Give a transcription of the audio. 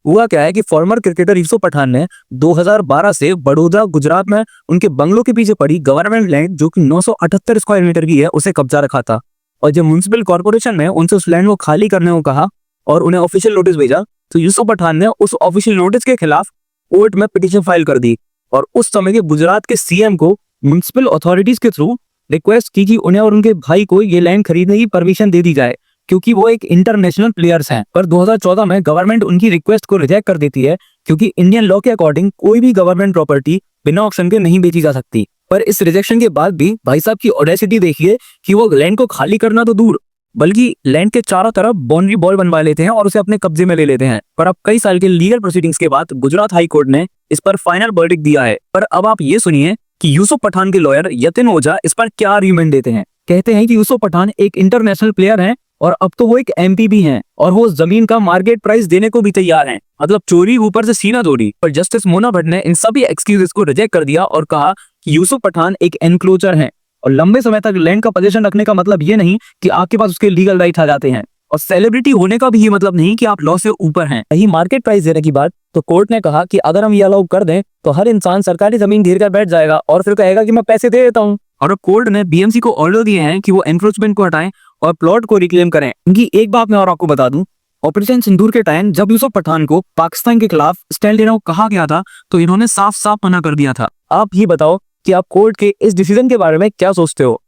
हुआ क्या है कि फॉर्मर क्रिकेटर यूसुफ पठान ने 2012 से बड़ौदा गुजरात में उनके बंगलों के पीछे पड़ी गवर्नमेंट लैंड जो कि 978 स्क्वायर मीटर की है उसे कब्जा रखा था। और जब म्युनिसिपल कॉर्पोरेशन ने उनसे उस लैंड को खाली करने को कहा और उन्हें ऑफिशियल नोटिस भेजा, तो यूसुफ पठान ने उस ऑफिशियल नोटिस के खिलाफ कोर्ट में पिटीशन फाइल कर दी और उस समय के गुजरात के सीएम को म्युनिसिपल अथॉरिटीज के थ्रू रिक्वेस्ट की कि उन्हें और उनके भाई को ये लैंड खरीदने की परमिशन दे दी जाए, क्योंकि वो एक इंटरनेशनल प्लेयर्स हैं। पर 2014 में गवर्नमेंट उनकी रिक्वेस्ट को रिजेक्ट कर देती है, क्योंकि इंडियन लॉ के अकॉर्डिंग कोई भी गवर्नमेंट प्रॉपर्टी बिना ऑक्शन के नहीं बेची जा सकती। पर इस रिजेक्शन के बाद भी भाई साहब की ऑडेसिटी देखिए कि वो लैंड को खाली करना तो दूर, बल्कि लैंड के चारों तरफ बाउंड्री बॉल बनवा लेते हैं और उसे अपने कब्जे में ले लेते हैं। पर अब कई साल के लीगल प्रोसीडिंग्स के बाद गुजरात हाई कोर्ट ने इस पर फाइनल वर्डिक्ट दिया है। पर अब आप ये सुनिए कि यूसुफ पठान के लॉयर यतिन ओझा इस पर क्या आर्ग्यूमेंट देते हैं। कहते हैं कि यूसुफ पठान एक इंटरनेशनल प्लेयर हैं और अब तो वो एक एमपी भी हैं और वो जमीन का मार्केट प्राइस देने को भी तैयार हैं, मतलब चोरी ऊपर से सीना चोरी। पर जस्टिस मोना भट्ट ने इन सभी एक्सक्यूजेस को रिजेक्ट कर दिया और कहा कि यूसुफ पठान एक एनक्लोजर हैं और लंबे समय तक लैंड का पोजीशन रखने का मतलब ये नहीं कि आपके पास उसके लीगल राइट आ जाते हैं, और सेलिब्रिटी होने का भी ये मतलब नहीं कि आप लॉ से ऊपर हैं। यही मार्केट प्राइस देने की बात, तो कोर्ट ने कहा कि अगर हम ये अलाउ कर दें तो हर इंसान सरकारी जमीन घेर कर बैठ जाएगा और फिर कहेगा कि मैं पैसे दे देता हूँ। और कोर्ट ने बीएमसी को ऑर्डर दिए हैं कि वो एनक्रोचमेंट को हटाएं और प्लॉट को रिक्लेम करें। इनकी एक बात मैं और आपको बता दूं, ऑपरेशन सिंदूर के टाइम जब यूसुफ पठान को पाकिस्तान के खिलाफ स्टैंड लेने को कहा गया था तो इन्होंने साफ साफ मना कर दिया था। आप ये बताओ कि आप कोर्ट के इस डिसीजन के बारे में क्या सोचते हो।